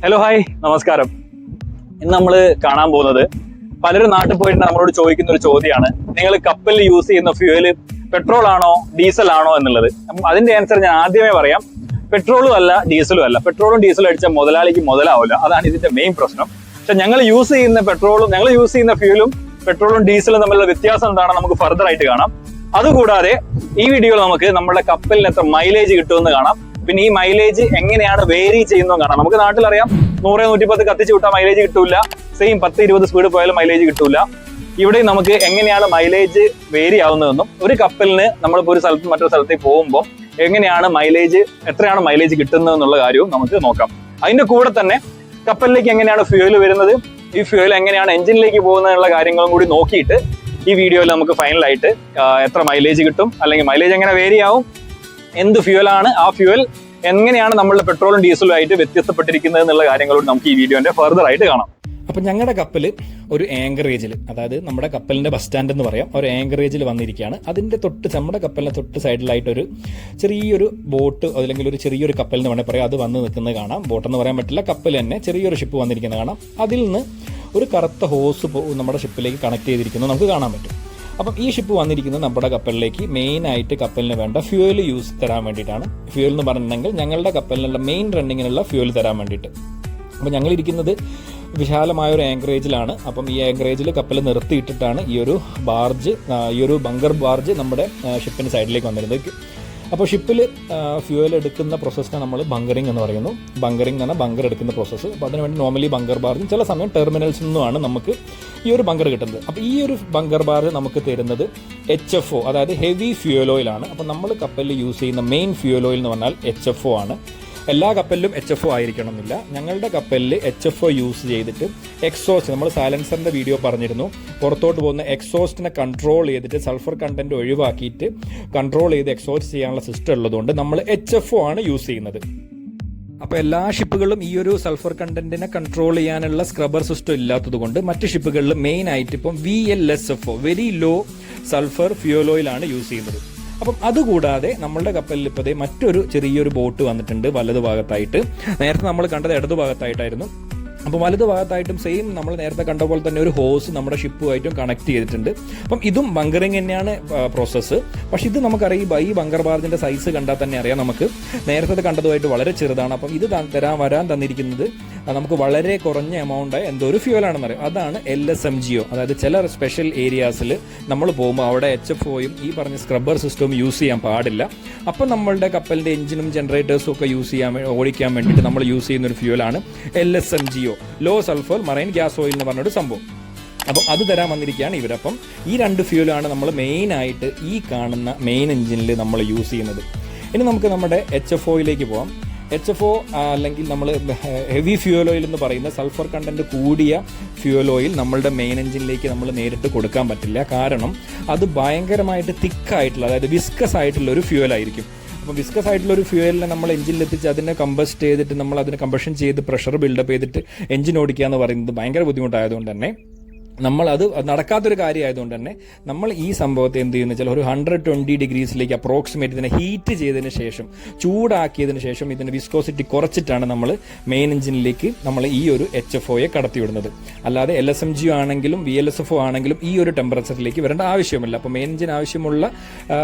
Hello hi നമസ്കാരം. ഇന്ന് നമ്മൾ കാണാൻ പോകുന്നത് പലരും നാട്ടിൽ പോയിട്ട് നമ്മളോട് ചോദിക്കുന്ന ഒരു ചോദ്യമാണ്, നിങ്ങൾ കപ്പലിൽ യൂസ് ചെയ്യുന്ന ഫ്യൂവൽ പെട്രോൾ ആണോ ഡീസൽ ആണോ എന്നുള്ളത്. അപ്പം അതിന്റെ ആൻസർ ഞാൻ ആദ്യമേ പറയാം, പെട്രോളും അല്ല ഡീസലും അല്ല. പെട്രോളും ഡീസലും അടിച്ചാൽ മുതലാളിക്ക് മുതലാവില്ല, അതാണ് ഇതിന്റെ മെയിൻ പ്രശ്നം. പക്ഷെ ഞങ്ങൾ യൂസ് ചെയ്യുന്ന ഫ്യൂവലും പെട്രോളും ഡീസലും തമ്മിലുള്ള വ്യത്യാസം എന്താണെന്ന് നമുക്ക് ഫർദർ ആയിട്ട് കാണാം. അതുകൂടാതെ ഈ വീഡിയോയിൽ നമുക്ക് നമ്മുടെ കപ്പലിന് എത്ര മൈലേജ് കിട്ടുമെന്ന് കാണാം. പിന്നെ ഈ മൈലേജ് എങ്ങനെയാണ് വേരി ചെയ്യുന്നതും കാണാം. നമുക്ക് നാട്ടിലറിയാം 100-110 കത്തിച്ച് വിട്ടാൽ മൈലേജ് കിട്ടൂല, സെയിം 10-20 സ്പീഡ് പോയാലും മൈലേജ് കിട്ടൂല. ഇവിടെ നമുക്ക് എങ്ങനെയാണ് മൈലേജ് വേരി ആവുന്നതെന്നും ഒരു കപ്പലിന് നമ്മളിപ്പോൾ ഒരു സ്ഥലത്ത് മറ്റൊരു സ്ഥലത്തേക്ക് പോകുമ്പോൾ എങ്ങനെയാണ് എത്രയാണ് മൈലേജ് കിട്ടുന്നതെന്നുള്ള കാര്യവും നമുക്ക് നോക്കാം. അതിന്റെ കൂടെ തന്നെ കപ്പലിലേക്ക് എങ്ങനെയാണ് ഫ്യൂവൽ വരുന്നത്, ഈ ഫ്യൂവൽ എങ്ങനെയാണ് എഞ്ചിനിലേക്ക് പോകുന്നതിനുള്ള കാര്യങ്ങളും കൂടി നോക്കിയിട്ട് ഈ വീഡിയോയിൽ നമുക്ക് ഫൈനലായിട്ട് എത്ര മൈലേജ് കിട്ടും, അല്ലെങ്കിൽ മൈലേജ് എങ്ങനെ വേരി ആവും, എന്ത് ഫ്യൂവലാണ്, ആ ഫ്യൂവൽ എങ്ങനെയാണ് നമ്മളുടെ പെട്രോളും ഡീസലും ആയിട്ട് വ്യത്യസ്തപ്പെട്ടിരിക്കുന്നത് എന്നുള്ള കാര്യങ്ങളോട് നമുക്ക് ഈ വീഡിയോന്റെ ഫർദർ ആയിട്ട് കാണാം. അപ്പം ഞങ്ങളുടെ കപ്പൽ ഒരു ആങ്കറേജിൽ, അതായത് നമ്മുടെ കപ്പലിന്റെ ബസ് സ്റ്റാൻഡ് എന്ന് പറയാം, ഒരു ആങ്കറേജിൽ വന്നിരിക്കുകയാണ്. അതിന്റെ നമ്മുടെ കപ്പലിന്റെ തൊട്ട് സൈഡിലായിട്ടൊരു ചെറിയൊരു ബോട്ട് അല്ലെങ്കിൽ ഒരു ചെറിയൊരു കപ്പൽ എന്ന് വേണമെങ്കിൽ പറയാം, അത് വന്ന് നിൽക്കുന്നത് കാണാം. ബോട്ടെന്ന് പറയാൻ പറ്റില്ല, കപ്പൽ തന്നെ ചെറിയൊരു ഷിപ്പ് വന്നിരിക്കുന്നത് കാണാം. അതിൽ നിന്ന് ഒരു കറുത്ത ഹോസ് നമ്മുടെ ഷിപ്പിലേക്ക് കണക്ട് ചെയ്തിരിക്കുന്നത് നമുക്ക് കാണാൻ പറ്റും. അപ്പം ഈ ഷിപ്പ് വന്നിരിക്കുന്നത് നമ്മുടെ കപ്പലിലേക്ക് മെയിനായിട്ട് കപ്പലിന് വേണ്ട ഫ്യൂവൽ തരാൻ വേണ്ടിയിട്ടാണ്. ഫ്യൂവൽ എന്ന് പറഞ്ഞിട്ടുണ്ടെങ്കിൽ ഞങ്ങളുടെ കപ്പലിനുള്ള മെയിൻ റണ്ണിങ്ങിനുള്ള ഫ്യൂവൽ തരാൻ വേണ്ടിയിട്ട്. അപ്പം ഞങ്ങളിരിക്കുന്നത് വിശാലമായ ഒരു ആങ്കറേജിലാണ്. അപ്പം ഈ ആങ്കറേജിൽ കപ്പൽ നിർത്തിയിട്ടിട്ടാണ് ഈ ഒരു ബങ്കർ ബാർജ് നമ്മുടെ ഷിപ്പിന് സൈഡിലേക്ക് വന്നിരുന്നത്. അപ്പോൾ ഷിപ്പിൽ ഫ്യൂവൽ എടുക്കുന്ന പ്രോസസ്സിനെ നമ്മൾ ബങ്കറിങ് എന്ന് പറയുന്നു. ബങ്കറിങ് എന്ന് പറഞ്ഞാൽ ബങ്കർ എടുക്കുന്ന പ്രോസസ്സ്. അപ്പോൾ അതിനുവേണ്ടി നോർമലി ബങ്കർ ബാർജും ചില സമയം ടെർമിനൽസിൽ നിന്നുമാണ് നമുക്ക് ഈ ഒരു ബങ്കർ കിട്ടുന്നത്. അപ്പോൾ ഈ ഒരു ബങ്കർ ബാർജ് നമുക്ക് തരുന്നത് HFO, അതായത് ഹെവി ഫ്യൂവൽ ഓയിലാണ്. അപ്പോൾ നമ്മൾ കപ്പലിൽ യൂസ് ചെയ്യുന്ന മെയിൻ ഫ്യൂവൽ ഓയിൽ എന്ന് പറഞ്ഞാൽ HFO ആണ്. എല്ലാ കപ്പലിലും HFO ആയിരിക്കണമെന്നില്ല. ഞങ്ങളുടെ കപ്പലിൽ HFO യൂസ് ചെയ്തിട്ട് എക്സോസ്റ്റ്, നമ്മൾ സൈലൻസറിൻ്റെ വീഡിയോ പറഞ്ഞിരുന്നു, പുറത്തോട്ട് പോകുന്ന എക്സോസ്റ്റിനെ കൺട്രോൾ ചെയ്തിട്ട് സൾഫർ കണ്ടന്റ് ഒഴിവാക്കിയിട്ട് കൺട്രോൾ ചെയ്ത് എക്സോസ്റ്റ് ചെയ്യാനുള്ള സിസ്റ്റം ഉള്ളതുകൊണ്ട് നമ്മൾ HFO ആണ് യൂസ് ചെയ്യുന്നത്. അപ്പോൾ എല്ലാ ഷിപ്പുകളിലും ഈ ഒരു സൾഫർ കണ്ടന്റിനെ കൺട്രോൾ ചെയ്യാനുള്ള സ്ക്രബർ സിസ്റ്റം ഇല്ലാത്തത് കൊണ്ട് മറ്റ് ഷിപ്പുകളിൽ മെയിൻ ആയിട്ട് ഇപ്പം VLSFO, very low sulphur fuel ഓയിലാണ് യൂസ് ചെയ്യുന്നത്. അപ്പം അതുകൂടാതെ നമ്മളുടെ കപ്പലിൽ ഇപ്പോൾ മറ്റൊരു ചെറിയൊരു ബോട്ട് വന്നിട്ടുണ്ട് വലതു ഭാഗത്തായിട്ട്. നേരത്തെ നമ്മൾ കണ്ടത് ഇടതു ഭാഗത്തായിട്ടായിരുന്നു. അപ്പോൾ വലതു ഭാഗത്തായിട്ടും സെയിം നമ്മൾ നേരത്തെ കണ്ട പോലെ തന്നെ ഒരു ഹോസ് നമ്മുടെ ഷിപ്പുമായിട്ടും കണക്ട് ചെയ്തിട്ടുണ്ട്. അപ്പം ഇതും ബങ്കറിങ് തന്നെയാണ് പ്രോസസ്സ്. പക്ഷേ ഇത് നമുക്കറിയാം, ഈ ബങ്കർ ബാർജിൻ്റെ സൈസ് കണ്ടാൽ തന്നെ അറിയാം, നമുക്ക് നേരത്തെ കണ്ടതുമായിട്ട് വളരെ ചെറുതാണ്. അപ്പം ഇത് വരാൻ തന്നിരിക്കുന്നത് നമുക്ക് വളരെ കുറഞ്ഞ എമൗണ്ട് എന്തോ ഒരു ഫ്യൂവലാണെന്ന് അറിയാം. അതാണ് LSMGO. അതായത് ചില സ്പെഷ്യൽ ഏരിയാസിൽ നമ്മൾ പോകുമ്പോൾ അവിടെ HFOയും ഈ പറഞ്ഞ സ്ക്രബ്ബർ സിസ്റ്റവും യൂസ് ചെയ്യാൻ പാടില്ല. അപ്പം നമ്മളുടെ കപ്പലിൻ്റെ എഞ്ചിനും ജനറേറ്റേഴ്സും ഒക്കെ ഓടിക്കാൻ വേണ്ടിയിട്ട് നമ്മൾ യൂസ് ചെയ്യുന്ന ഒരു ഫ്യൂവലാണ് LSMGO, low sulphur marine gas oil എന്ന് പറഞ്ഞൊരു സംഭവം. അപ്പം അത് തരാൻ വന്നിരിക്കുകയാണ് ഇവരപ്പം. ഈ രണ്ട് ഫ്യൂവലാണ് നമ്മൾ മെയിനായിട്ട് ഈ കാണുന്ന മെയിൻ എഞ്ചിനിൽ നമ്മൾ യൂസ് ചെയ്യുന്നത്. ഇനി നമുക്ക് നമ്മുടെ HFOയിലേക്ക് പോകാം. HFO അല്ലെങ്കിൽ നമ്മൾ ഹെവി ഫ്യൂവൽ ഓയിൽ എന്ന് പറയുന്ന സൾഫർ കണ്ടന്റ് കൂടിയ ഫ്യൂവൽ ഓയിൽ നമ്മളുടെ മെയിൻ എഞ്ചിനിലേക്ക് നമ്മൾ നേരിട്ട് കൊടുക്കാൻ പറ്റില്ല. കാരണം അത് ഭയങ്കരമായിട്ട് തിക്കായിട്ടുള്ള, അതായത് വിസ്കസ് ആയിട്ടുള്ള ഒരു ഫ്യൂവൽ ആയിരിക്കും. അപ്പോൾ വിസ്കസ് ആയിട്ടുള്ള ഒരു ഫ്യൂവലിനെ നമ്മൾ എഞ്ചിനിലെത്തിച്ച് അതിനെ കമ്പസ്റ്റ് ചെയ്തിട്ട് നമ്മൾ അതിനെ കമ്പഷൻ ചെയ്ത് പ്രഷർ ബിൽഡപ്പ് ചെയ്തിട്ട് എഞ്ചിൻ ഓടിക്കുക എന്ന് പറയുന്നത് ഭയങ്കര ബുദ്ധിമുട്ടായതുകൊണ്ട് തന്നെ നമ്മളത് നടക്കാത്തൊരു കാര്യമായതുകൊണ്ട് തന്നെ നമ്മൾ ഈ സംഭവത്തെ എന്ത് ചെയ്യുന്ന വെച്ചാൽ ഒരു 120 ഡിഗ്രീസിലേക്ക് അപ്രോക്സിമേറ്റ് ഇതിനെ ഹീറ്റ് ചെയ്തതിന് ശേഷം, ചൂടാക്കിയതിന് ശേഷം ഇതിൻ്റെ വിസ്കോസിറ്റി കുറച്ചിട്ടാണ് നമ്മൾ മെയിൻ എഞ്ചിനിലേക്ക് നമ്മൾ ഈ ഒരു HFOയെ കടത്തിവിടുന്നത്. അല്ലാതെ LSMGO ആണെങ്കിലും VLSFO ആണെങ്കിലും ഈ ഒരു ടെമ്പറേച്ചറിലേക്ക് വരേണ്ട ആവശ്യമില്ല. അപ്പോൾ മെയിൻ എഞ്ചിൻ ആവശ്യമുള്ള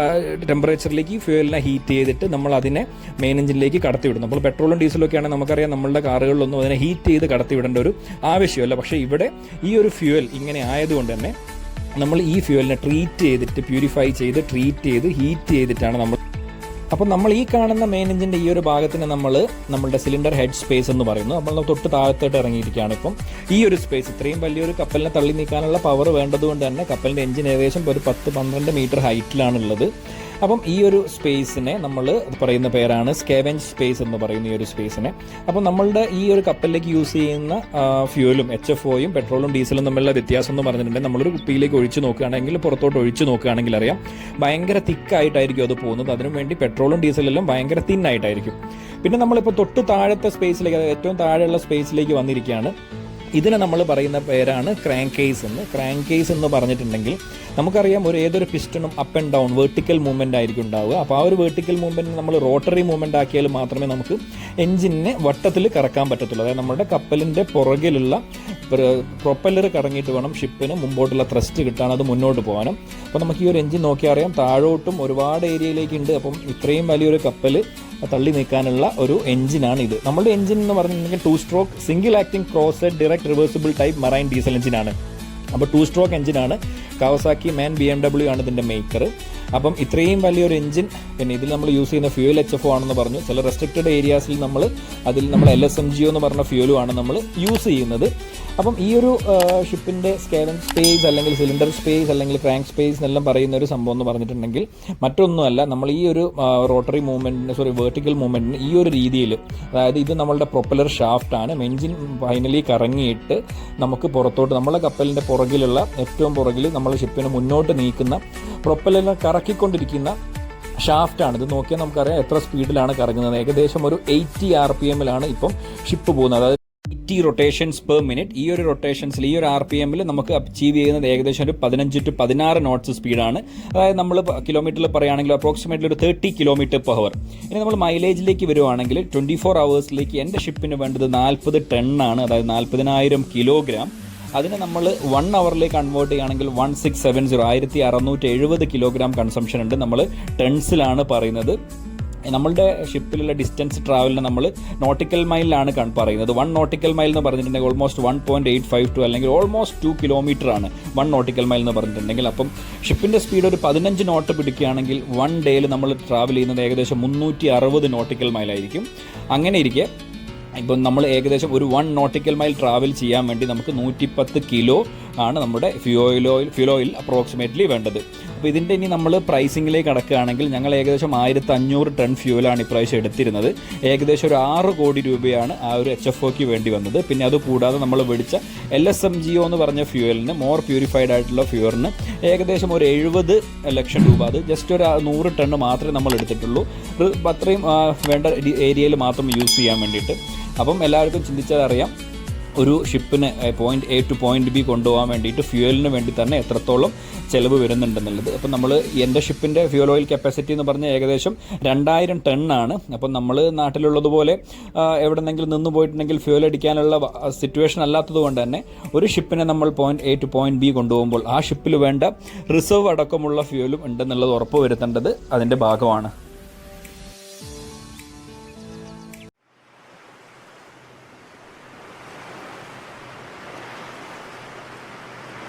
ടെമ്പറേച്ചറിലേക്ക് ഫ്യൂവലിനെ ഹീറ്റ് ചെയ്തിട്ട് നമ്മൾ അതിനെ മെയിൻ എഞ്ചിനിലേക്ക് കടത്തിവിടുന്നു. അപ്പോൾ പെട്രോളും ഡീസലും ഒക്കെ ആണെങ്കിൽ നമുക്കറിയാം, നമ്മളുടെ കാറുകളിലൊന്നും അതിനെ ഹീറ്റ് ചെയ്ത് കടത്തിവിടേണ്ട ഒരു ആവശ്യമില്ല. പക്ഷേ ഇവിടെ ഈ ഒരു ഫ്യൂവൽ ഇങ്ങനെ ആയതുകൊണ്ട് തന്നെ നമ്മൾ ഈ ഫ്യൂവലിനെ ട്രീറ്റ് ചെയ്തിട്ട് പ്യൂരിഫൈ ചെയ്ത് ട്രീറ്റ് ചെയ്ത് ഹീറ്റ് ചെയ്തിട്ടാണ് നമ്മൾ. അപ്പം നമ്മൾ ഈ കാണുന്ന മെയിൻ എഞ്ചിൻ്റെ ഈ ഒരു ഭാഗത്തിന് നമ്മളുടെ സിലിണ്ടർ ഹെഡ് സ്പേസ് എന്ന് പറയുന്നു. അപ്പോൾ നമ്മൾ തൊട്ട് താഴത്തോട്ട് ഇറങ്ങിയിരിക്കുകയാണ്. ഇപ്പം ഈ ഒരു സ്പേസ്, ഇത്രയും വലിയൊരു കപ്പലിനെ തള്ളി നീക്കാനുള്ള പവർ വേണ്ടതുകൊണ്ട് തന്നെ കപ്പലിൻ്റെ എഞ്ചിൻ ഏകദേശം ഒരു 10-12 മീറ്റർ ഹൈറ്റിലാണുള്ളത്. അപ്പം ഈ ഒരു സ്പേസിനെ നമ്മൾ പറയുന്ന പേരാണ് സ്കേവഞ്ച് സ്പേസ് എന്ന് പറയുന്ന ഈ ഒരു സ്പേസിനെ. അപ്പം നമ്മളുടെ ഈ ഒരു കപ്പലിലേക്ക് യൂസ് ചെയ്യുന്ന ഫ്യൂവലും HFOയും പെട്രോളും ഡീസലും തമ്മിലുള്ള വ്യത്യാസം എന്ന് പറഞ്ഞിട്ടുണ്ടെങ്കിൽ നമ്മളൊരു കുപ്പിയിലേക്ക് ഒഴിച്ച് നോക്കുകയാണെങ്കിൽ, പുറത്തോട്ട് ഒഴിച്ച് നോക്കുകയാണെങ്കിൽ അറിയാം, ഭയങ്കര തിക്കായിട്ടായിരിക്കും അത് പോകുന്നത്. അതിനുവേണ്ടി പെട്രോളും ഡീസലെല്ലാം ഭയങ്കര തിന്നായിട്ടായിരിക്കും. പിന്നെ നമ്മളിപ്പോൾ തൊട്ട് താഴത്തെ സ്പേസിലേക്ക്, അതായത് ഏറ്റവും താഴെയുള്ള സ്പേസിലേക്ക് വന്നിരിക്കുകയാണ്. ഇതിനെ നമ്മൾ പറയുന്ന പേരാണ് ക്രാങ്ക് കേസ് എന്ന്. ക്രാങ്ക് കേസ് എന്ന് പറഞ്ഞിട്ടുണ്ടെങ്കിൽ നമുക്കറിയാം ഏതൊരു പിസ്റ്റണും up and down vertical movement ആയിരിക്കും ഉണ്ടാവുക. അപ്പോൾ ആ ഒരു വെർട്ടിക്കൽ മൂവ്മെൻറ്റ് നമ്മൾ റോട്ടറി മൂവ്മെൻ്റ് ആക്കിയാൽ മാത്രമേ നമുക്ക് എഞ്ചിനെ വട്ടത്തിൽ കറക്കാൻ പറ്റത്തുള്ളൂ. അതായത് നമ്മുടെ കപ്പലിൻ്റെ പുറകിലുള്ള പ്രൊപ്പല്ലർ കറങ്ങിയിട്ട് വേണം ഷിപ്പിന് മുമ്പോട്ടുള്ള ത്രസ്റ്റ് കിട്ടാൻ, അത് മുന്നോട്ട് പോകാനും. അപ്പോൾ നമുക്ക് ഈ ഒരു എഞ്ചിൻ നോക്കിയാൽ അറിയാം താഴോട്ടും ഒരുപാട് ഏരിയയിലേക്കുണ്ട്. അപ്പം ഇത്രയും വലിയൊരു കപ്പൽ തള്ളി നീക്കാനുള്ള ഒരു എഞ്ചിനാണ് ഇത്. നമ്മുടെ എഞ്ചിൻ എന്ന് പറഞ്ഞിട്ടുണ്ടെങ്കിൽ 2 stroke single acting cross direct reversible type marine diesel എഞ്ചിനാണ്. അപ്പോൾ 2 സ്ട്രോക്ക് എഞ്ചിനാണ്. കവാസാക്കി മാൻ BMW ആണ് ഇതിൻ്റെ മേക്കർ. അപ്പം ഇത്രയും വലിയൊരു എഞ്ചിൻ, പിന്നെ ഇതിൽ നമ്മൾ യൂസ് ചെയ്യുന്ന ഫ്യൂൽ HFO ആണെന്ന് പറഞ്ഞു. ചില റെസ്ട്രിക്റ്റഡ് ഏരിയാസിൽ നമ്മൾ LSMGO എന്ന് പറഞ്ഞ ഫ്യൂലും ആണ് നമ്മൾ യൂസ് ചെയ്യുന്നത്. അപ്പം ഈ ഒരു ഷിപ്പിൻ്റെ സ്കേലൻ സ്പേസ് അല്ലെങ്കിൽ സിലിണ്ടർ സ്പേസ് അല്ലെങ്കിൽ ക്രാങ്ക് സ്പേസ് എന്നെല്ലാം പറയുന്ന ഒരു സംഭവം എന്ന് പറഞ്ഞിട്ടുണ്ടെങ്കിൽ മറ്റൊന്നുമല്ല, നമ്മൾ ഈ ഒരു റോട്ടറി മൂവ്മെൻറ്റിന് വെർട്ടിക്കൽ മൂവ്മെൻറ്റിന് ഈ ഒരു രീതിയിൽ, അതായത് ഇത് നമ്മളുടെ പ്രൊപ്പലർ ഷാഫ്റ്റാണ്. എഞ്ചിൻ ഫൈനലി കറങ്ങിയിട്ട് നമുക്ക് പുറത്തോട്ട് നമ്മളെ കപ്പലിൻ്റെ പുറകിലുള്ള ഏറ്റവും പുറകിൽ നമ്മൾ ഷിപ്പിന് മുന്നോട്ട് നീക്കുന്ന പ്രൊപ്പലറിനെ കറക്കിക്കൊണ്ടിരിക്കുന്ന ഷാഫ്റ്റാണ്. ഇത് നോക്കിയാൽ നമുക്കറിയാം എത്ര സ്പീഡിലാണ് കറങ്ങുന്നത്. ഏകദേശം ഒരു 80 RPM-ലാണ് ഇപ്പം ഷിപ്പ് പോകുന്നത്. അതായത് 80 റൊട്ടേഷൻസ് പെർ മിനിറ്റ്. ഈ ഒരു റൊട്ടേഷൻസിൽ ഈ ഒരു RPM-ൽ നമുക്ക് അച്ചീവ് ചെയ്യുന്നത് ഏകദേശം ഒരു 15 to 16 knots സ്പീഡാണ്. അതായത് നമ്മൾ കിലോമീറ്ററിൽ പറയുകയാണെങ്കിൽ അപ്രോക്സിമേറ്റ്ലി ഒരു 30 km/h. ഇനി നമ്മൾ മൈലേജിലേക്ക് വരുവാണെങ്കിൽ 24 hours-ലേക്ക് എൻ്റെ ഷിപ്പിന് വേണ്ടത് 40 ടണ്ണാണ്. അതായത് 40,000 കിലോഗ്രാം. അതിനെ നമ്മൾ 1 hour-ലേക്ക് കൺവേർട്ട് ചെയ്യുകയാണെങ്കിൽ 1670 കിലോഗ്രാം കൺസംഷൻ ഉണ്ട്. നമ്മൾ ടൺസിലാണ് പറയുന്നത്. നമ്മളുടെ ഷിപ്പിലുള്ള ഡിസ്റ്റൻസ് ട്രാവലിന് നമ്മൾ നോട്ടിക്കൽ മൈലിലാണ് പറയുന്നത്. 1 nautical mile എന്ന് പറഞ്ഞിട്ടുണ്ടെങ്കിൽ ഓൾമോസ്റ്റ് 1.852 അല്ലെങ്കിൽ ഓൾമോസ്റ്റ് 2 കിലോമീറ്ററാണ് 1 nautical mile എന്ന് പറഞ്ഞിട്ടുണ്ടെങ്കിൽ. അപ്പം ഷിപ്പിൻ്റെ സ്പീഡ് ഒരു 15 knot പിടിക്കുകയാണെങ്കിൽ 1 ഡേയിൽ നമ്മൾ ട്രാവൽ ചെയ്യുന്നത് ഏകദേശം 360 nautical mile ആയിരിക്കും. അങ്ങനെ ഇരിക്കെ ഇപ്പം നമ്മൾ ഏകദേശം ഒരു 1 nautical mile ട്രാവൽ ചെയ്യാൻ വേണ്ടി നമുക്ക് 110 കിലോ ആണ് നമ്മുടെ ഫ്യൂൽ ഓയിൽ അപ്രോക്സിമേറ്റ്ലി വേണ്ടത്. അപ്പോൾ ഇതിൻ്റെ ഇനി നമ്മൾ പ്രൈസിങ്ങിലേക്ക് കടക്കുകയാണെങ്കിൽ ഞങ്ങൾ ഏകദേശം 1500 ടൺ ഫ്യൂവലാണ് ഇപ്രാവശ്യം എടുത്തിരുന്നത്. ഏകദേശം ഒരു 6 കോടി രൂപയാണ് ആ ഒരു HFOക്ക് വേണ്ടി വന്നത്. പിന്നെ അത് കൂടാതെ നമ്മൾ മേടിച്ച LSMGO എന്ന് പറഞ്ഞ ഫ്യൂവലിന്, മോർ പ്യൂരിഫൈഡ് ആയിട്ടുള്ള ഫ്യൂവലിന് ഏകദേശം ഒരു 70 ലക്ഷം രൂപ. അത് ജസ്റ്റ് ഒരു 100 ടൺ മാത്രമേ നമ്മൾ എടുത്തിട്ടുള്ളൂ. അത്രയും വേണ്ട ഏരിയയിൽ മാത്രം യൂസ് ചെയ്യാൻ വേണ്ടിയിട്ട്. അപ്പം എല്ലാവർക്കും ചിന്തിച്ചതറിയാം ഒരു ഷിപ്പിന് point A to point B കൊണ്ടുപോകാൻ വേണ്ടിയിട്ട് ഫ്യൂവലിന് വേണ്ടി തന്നെ എത്രത്തോളം ചിലവ് വരുന്നുണ്ടെന്നുള്ളത്. അപ്പം നമ്മൾ എൻ്റെ ഷിപ്പിൻ്റെ ഫ്യൂൽ ഓയിൽ കപ്പാസിറ്റി എന്ന് പറഞ്ഞാൽ ഏകദേശം 2000 ടണ്ണാണ്. അപ്പം നമ്മൾ നാട്ടിലുള്ളതുപോലെ എവിടെന്നെങ്കിലും നിന്ന് പോയിട്ടുണ്ടെങ്കിൽ ഫ്യൂൽ അടിക്കാനുള്ള സിറ്റുവേഷൻ അല്ലാത്തത് കൊണ്ട് തന്നെ ഒരു ഷിപ്പിനെ നമ്മൾ point A to point B കൊണ്ടുപോകുമ്പോൾ ആ ഷിപ്പിൽ വേണ്ട റിസർവ് അടക്കമുള്ള ഫ്യൂലും ഉണ്ടെന്നുള്ളത് ഉറപ്പ് വരുത്തേണ്ടത് അതിൻ്റെ ഭാഗമാണ്.